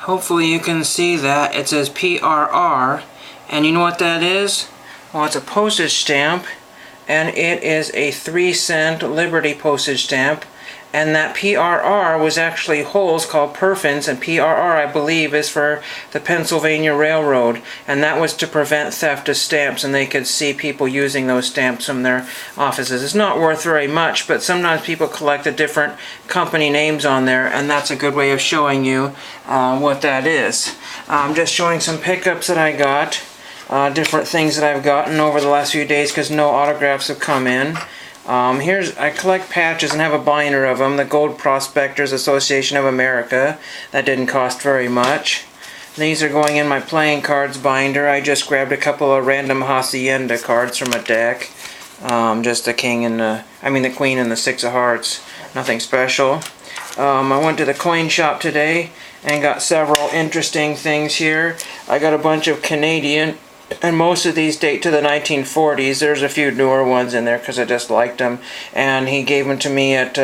Hopefully you can see that. It says PRR, and you know what that is? Well, it's a postage stamp, and it is a 3-cent Liberty postage stamp, and that PRR was actually holes called perfins, and PRR, I believe, is for the Pennsylvania Railroad, and that was to prevent theft of stamps, and they could see people using those stamps from their offices. It's not worth very much, but sometimes people collect the different company names on there, and that's a good way of showing you what that is. I'm just showing some pickups that I got, different things that I've gotten over the last few days because no autographs have come in. I collect patches and have a binder of them, the Gold Prospectors Association of America. That didn't cost very much. These are going in my playing cards binder. I just grabbed a couple of random Hacienda cards from a deck. Just the Queen and the Six of Hearts. Nothing special. I went to the coin shop today and got several interesting things here. I got a bunch of Canadian, and most of these date to the 1940s. There's a few newer ones in there because I just liked them. And he gave them to me at,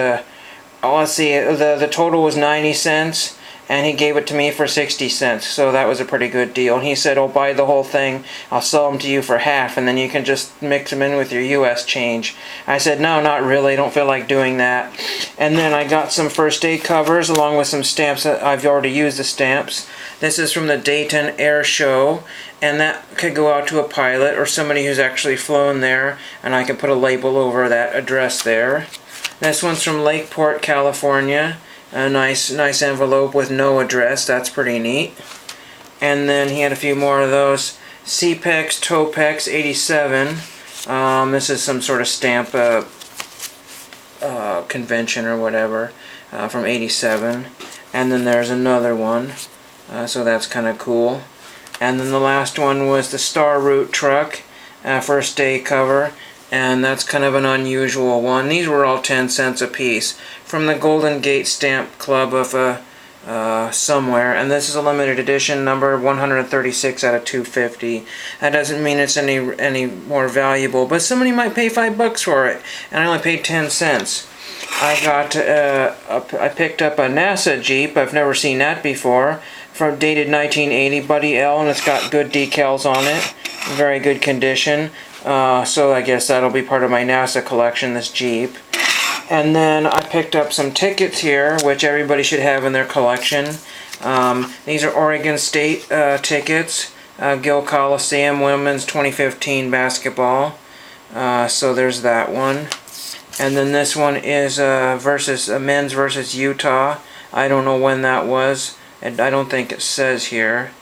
let's see, the total was 90 cents. And he gave it to me for 60 cents. So that was a pretty good deal. And he said, oh, buy the whole thing. I'll sell them to you for half. And then you can just mix them in with your U.S. change. I said, no, not really. I don't feel like doing that. And then I got some first aid covers along with some stamps. I've already used the stamps. This is from the Dayton Air Show, and that could go out to a pilot or somebody who's actually flown there, and I can put a label over that address there. This one's from Lakeport, California. A nice envelope with no address. That's pretty neat. And then he had a few more of those. CPEX Topex 87. This is some sort of stamp convention or whatever from 87. And then there's another one. So that's kind of cool. And then the last one was the Star Route truck, first day cover, and that's kind of an unusual one. These were all 10 cents a piece from the Golden Gate Stamp Club of somewhere, and this is a limited edition, number 136 out of 250. That doesn't mean it's any more valuable, but somebody might pay $5 for it, and I only paid 10 cents. I picked up a NASA Jeep. I've never seen that before. From dated 1980, Buddy L, and it's got good decals on it. Very good condition. So I guess that'll be part of my NASA collection, this Jeep. And then I picked up some tickets here, which everybody should have in their collection. These are Oregon State tickets. Gill Coliseum Women's 2015 basketball. So there's that one. And then this one is men's versus Utah. I don't know when that was. I don't think it says here.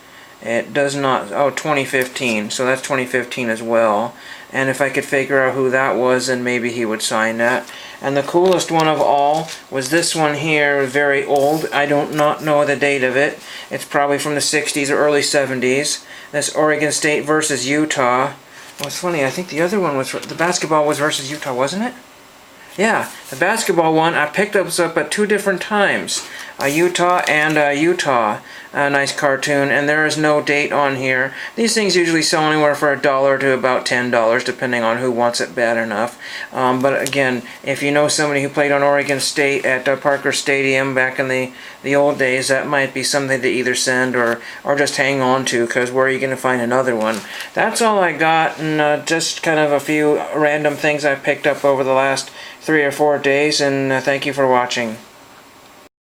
It does not. Oh, 2015. So that's 2015 as well. And if I could figure out who that was, then maybe he would sign that. And the coolest one of all was this one here, very old. I don't not know the date of it. It's probably from the 60s or early 70s. This Oregon State versus Utah. Well, it's funny. I think the other one was the basketball was versus Utah, wasn't it? Yeah, the basketball one, I picked this up at 2 different times. Utah and Utah. A nice cartoon, and there is no date on here. These things usually sell anywhere for $1 to about $10, depending on who wants it bad enough. But again, if you know somebody who played on Oregon State at Parker Stadium back in the old days, that might be something to either send or just hang on to, because where are you going to find another one? That's all I got, and just kind of a few random things I picked up over the last 3 or 4 days, and thank you for watching.